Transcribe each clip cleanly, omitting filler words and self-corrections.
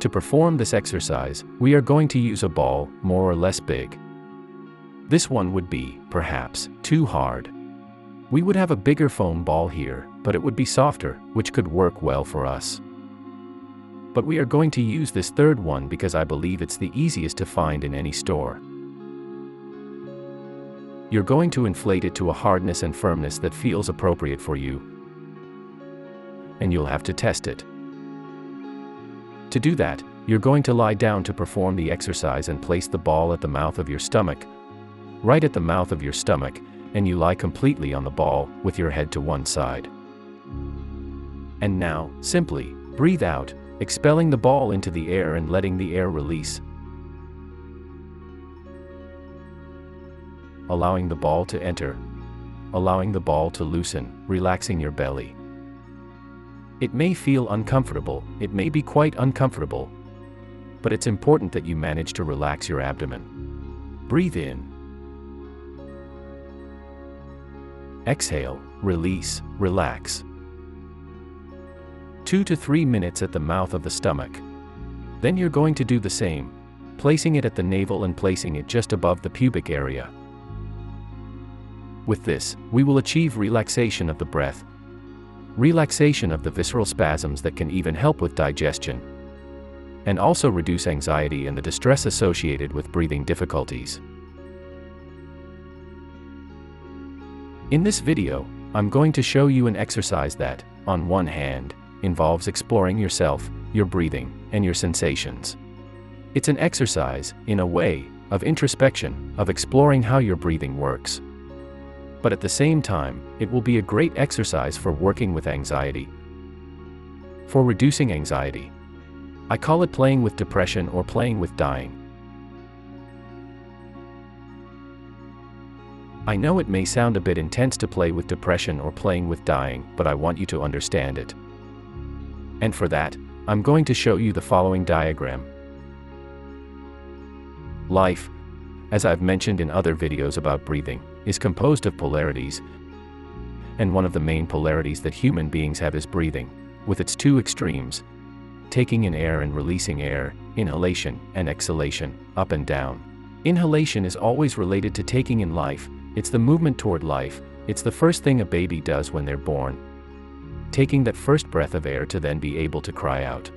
To perform this exercise, we are going to use a ball more or less big. This one would be, perhaps, too hard. We would have a bigger foam ball here, but it would be softer, which could work well for us. But we are going to use this third one because I believe it's the easiest to find in any store. You're going to inflate it to a hardness and firmness that feels appropriate for you. And you'll have to test it. To do that, you're going to lie down to perform the exercise and place the ball at the mouth of your stomach, right at the mouth of your stomach, and you lie completely on the ball, with your head to one side. And now, simply, breathe out, expelling the ball into the air and letting the air release. Allowing the ball to enter. Allowing the ball to loosen, relaxing your belly. It may feel uncomfortable, it may be quite uncomfortable, but it's important that you manage to relax your abdomen. Breathe in. Exhale, release, relax. 2 to 3 minutes at the mouth of the stomach. Then you're going to do the same, placing it at the navel and placing it just above the pubic area. With this, we will achieve relaxation of the breath, relaxation of the visceral spasms that can even help with digestion, and also reduce anxiety and the distress associated with breathing difficulties. In this video, I'm going to show you an exercise that, on one hand, involves exploring yourself, your breathing, and your sensations. It's an exercise, in a way, of introspection, of exploring how your breathing works. But at the same time, it will be a great exercise for working with anxiety, for reducing anxiety. I call it playing with depression or playing with dying. I know it may sound a bit intense to play with depression or playing with dying, but I want you to understand it. And for that, I'm going to show you the following diagram. Life, as I've mentioned in other videos about breathing, is composed of polarities, and one of the main polarities that human beings have is breathing, with its two extremes, taking in air and releasing air, inhalation and exhalation, up and down. Inhalation is always related to taking in life, it's the movement toward life, it's the first thing a baby does when they're born. Taking that first breath of air to then be able to cry out.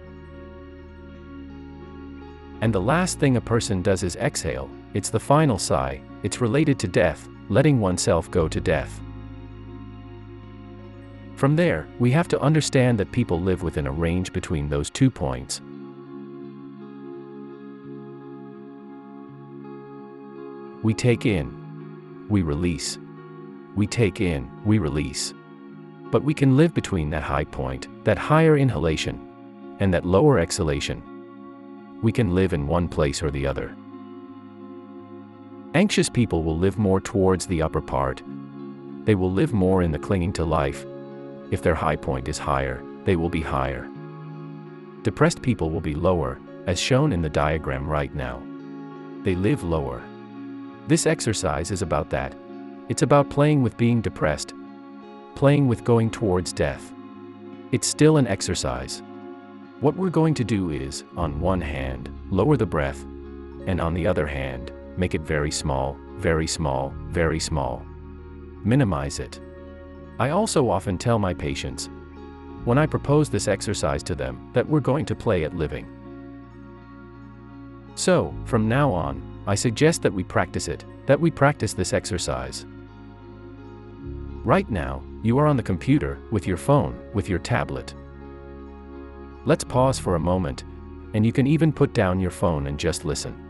And the last thing a person does is exhale, it's the final sigh, it's related to death, letting oneself go to death. From there, we have to understand that people live within a range between those 2 points. We take in, we release. We take in, we release. But we can live between that high point, that higher inhalation, and that lower exhalation. We can live in one place or the other. Anxious people will live more towards the upper part. They will live more in the clinging to life. If their high point is higher, they will be higher. Depressed people will be lower, as shown in the diagram right now. They live lower. This exercise is about that. It's about playing with being depressed, playing with going towards death. It's still an exercise. What we're going to do is, on one hand, lower the breath, and on the other hand, make it very small, very small, very small. Minimize it. I also often tell my patients, when I propose this exercise to them, that we're going to play at living. So, from now on, I suggest that we practice it, that we practice this exercise. Right now, you are on the computer, with your phone, with your tablet. Let's pause for a moment, and you can even put down your phone and just listen.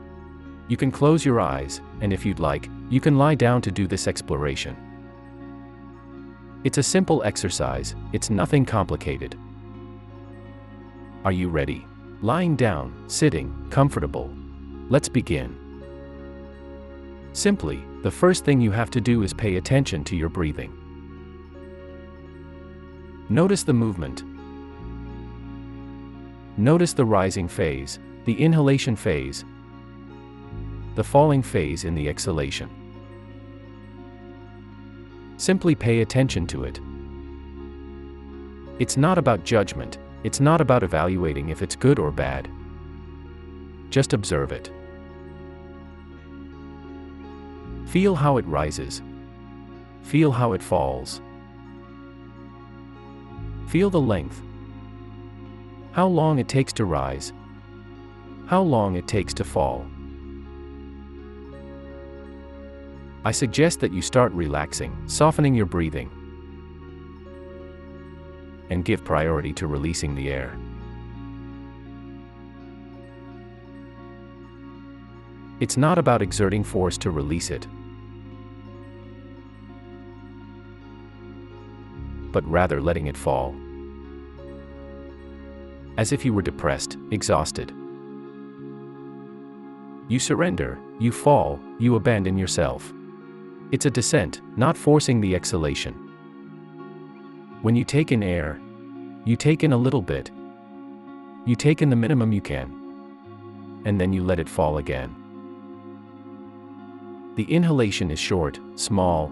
You can close your eyes, and if you'd like, you can lie down to do this exploration. It's a simple exercise, it's nothing complicated. Are you ready? Lying down, sitting, comfortable. Let's begin. Simply, the first thing you have to do is pay attention to your breathing. Notice the movement. Notice the rising phase, the inhalation phase, the falling phase in the exhalation. Simply pay attention to it. It's not about judgment, it's not about evaluating if it's good or bad. Just observe it. Feel how it rises. Feel how it falls. Feel the length. How long it takes to rise. How long it takes to fall. I suggest that you start relaxing, softening your breathing, and give priority to releasing the air. It's not about exerting force to release it, but rather letting it fall. As if you were depressed, exhausted. You surrender, you fall, you abandon yourself. It's a descent, not forcing the exhalation. When you take in air, you take in a little bit. You take in the minimum you can. And then you let it fall again. The inhalation is short, small,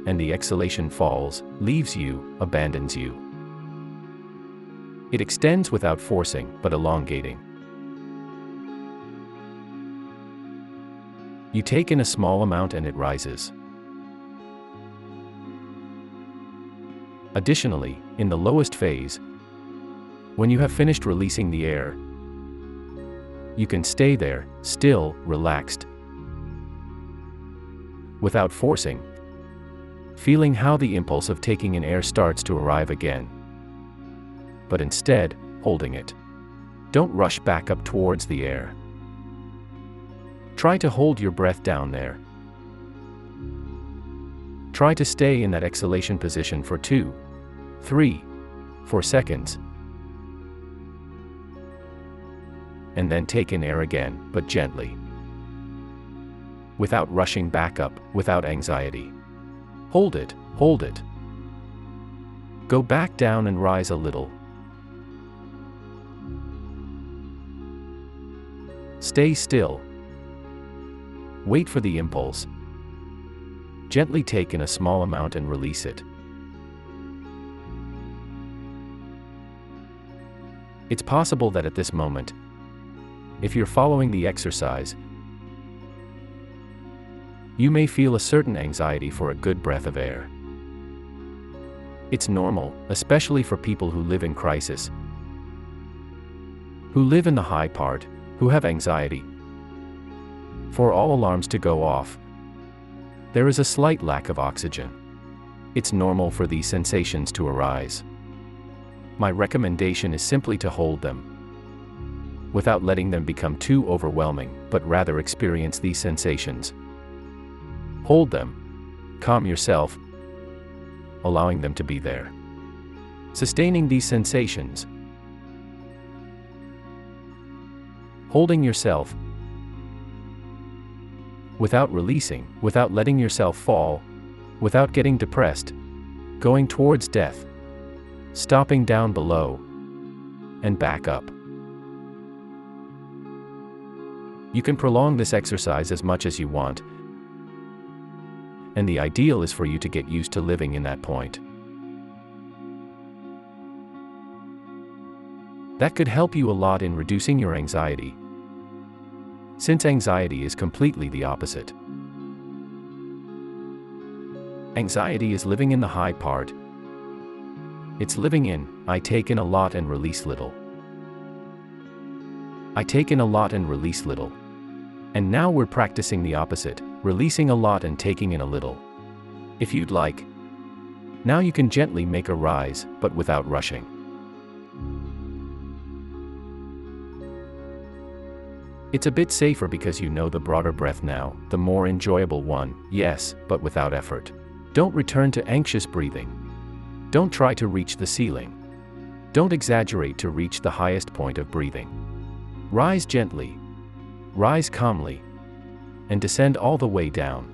and the exhalation falls, leaves you, abandons you. It extends without forcing, but elongating. You take in a small amount and it rises. Additionally, in the lowest phase, when you have finished releasing the air, you can stay there, still, relaxed, without forcing, feeling how the impulse of taking in air starts to arrive again, but instead, holding it. Don't rush back up towards the air. Try to hold your breath down there. Try to stay in that exhalation position for 2, 3, 4 seconds. And then take in air again, but gently. Without rushing back up, without anxiety. Hold it, hold it. Go back down and rise a little. Stay still. Wait for the impulse. Gently take in a small amount and release it. It's possible that at this moment, if you're following the exercise, you may feel a certain anxiety for a good breath of air. It's normal, especially for people who live in crisis, who live in the high part, who have anxiety. For all alarms to go off, there is a slight lack of oxygen. It's normal for these sensations to arise. My recommendation is simply to hold them, without letting them become too overwhelming, but rather experience these sensations. Hold them, calm yourself, allowing them to be there. Sustaining these sensations. Holding yourself, without releasing, without letting yourself fall, without getting depressed, going towards death, stopping down below, and back up. You can prolong this exercise as much as you want, and the ideal is for you to get used to living in that point. That could help you a lot in reducing your anxiety, since anxiety is completely the opposite. Anxiety is living in the high part. It's living in, I take in a lot and release little. I take in a lot and release little. And now we're practicing the opposite, releasing a lot and taking in a little. If you'd like, now you can gently make a rise, but without rushing. It's a bit safer because you know the broader breath now, the more enjoyable one, yes, but without effort. Don't return to anxious breathing. Don't try to reach the ceiling. Don't exaggerate to reach the highest point of breathing. Rise gently. Rise calmly. And descend all the way down.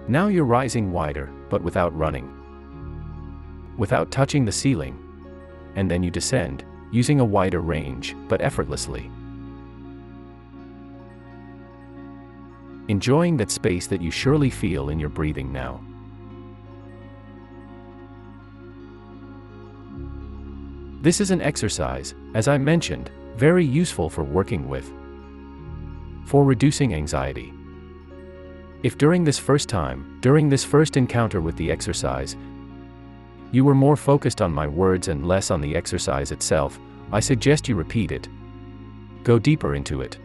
Now you're rising wider, but without running. Without touching the ceiling. And then you descend, using a wider range, but effortlessly. Enjoying that space that you surely feel in your breathing now. This is an exercise, as I mentioned, very useful for working with, for reducing anxiety. If during this first encounter with the exercise, you were more focused on my words and less on the exercise itself, I suggest you repeat it. Go deeper into it.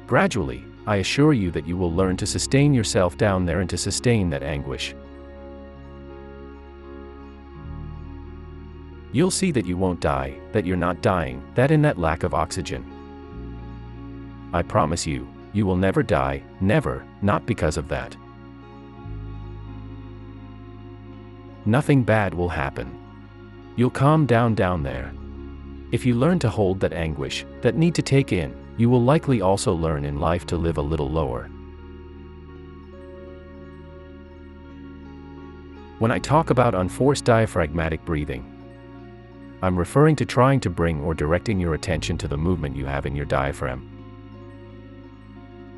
Gradually, I assure you that you will learn to sustain yourself down there and to sustain that anguish. You'll see that you won't die, that you're not dying, that in that lack of oxygen. I promise you, you will never die, never, not because of that. Nothing bad will happen. You'll calm down there. If you learn to hold that anguish, that need to take in, you will likely also learn in life to live a little lower. When I talk about unforced diaphragmatic breathing, I'm referring to trying to bring or directing your attention to the movement you have in your diaphragm,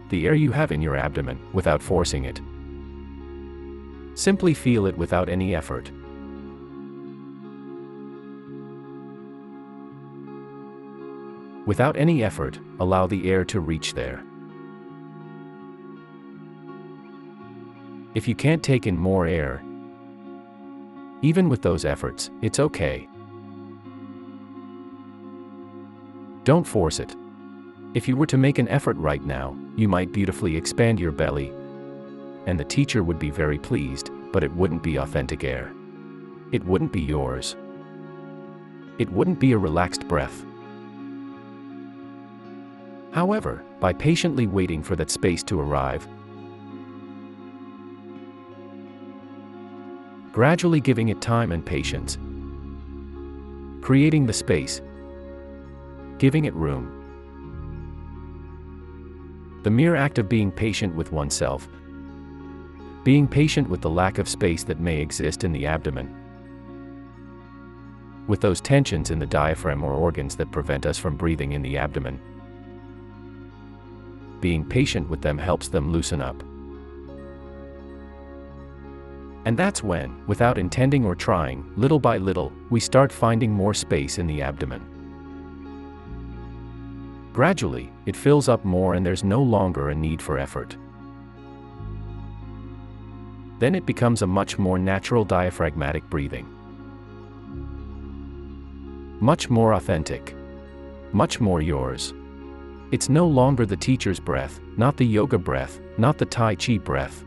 the air you have in your abdomen, without forcing it. Simply feel it without any effort. Without any effort, allow the air to reach there. If you can't take in more air, even with those efforts, it's okay. Don't force it. If you were to make an effort right now, you might beautifully expand your belly, and the teacher would be very pleased, but it wouldn't be authentic air. It wouldn't be yours. It wouldn't be a relaxed breath. However, by patiently waiting for that space to arrive, gradually giving it time and patience, creating the space, giving it room. The mere act of being patient with oneself, being patient with the lack of space that may exist in the abdomen, with those tensions in the diaphragm or organs that prevent us from breathing in the abdomen. Being patient with them helps them loosen up. And that's when, without intending or trying, little by little, we start finding more space in the abdomen. Gradually, it fills up more and there's no longer a need for effort. Then it becomes a much more natural diaphragmatic breathing. Much more authentic. Much more yours. It's no longer the teacher's breath, not the yoga breath, not the Tai Chi breath.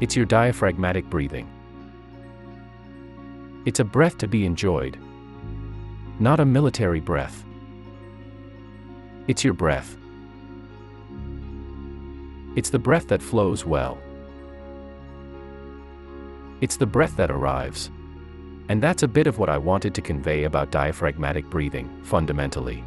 It's your diaphragmatic breathing. It's a breath to be enjoyed, not a military breath. It's your breath. It's the breath that flows well. It's the breath that arrives. And that's a bit of what I wanted to convey about diaphragmatic breathing, fundamentally.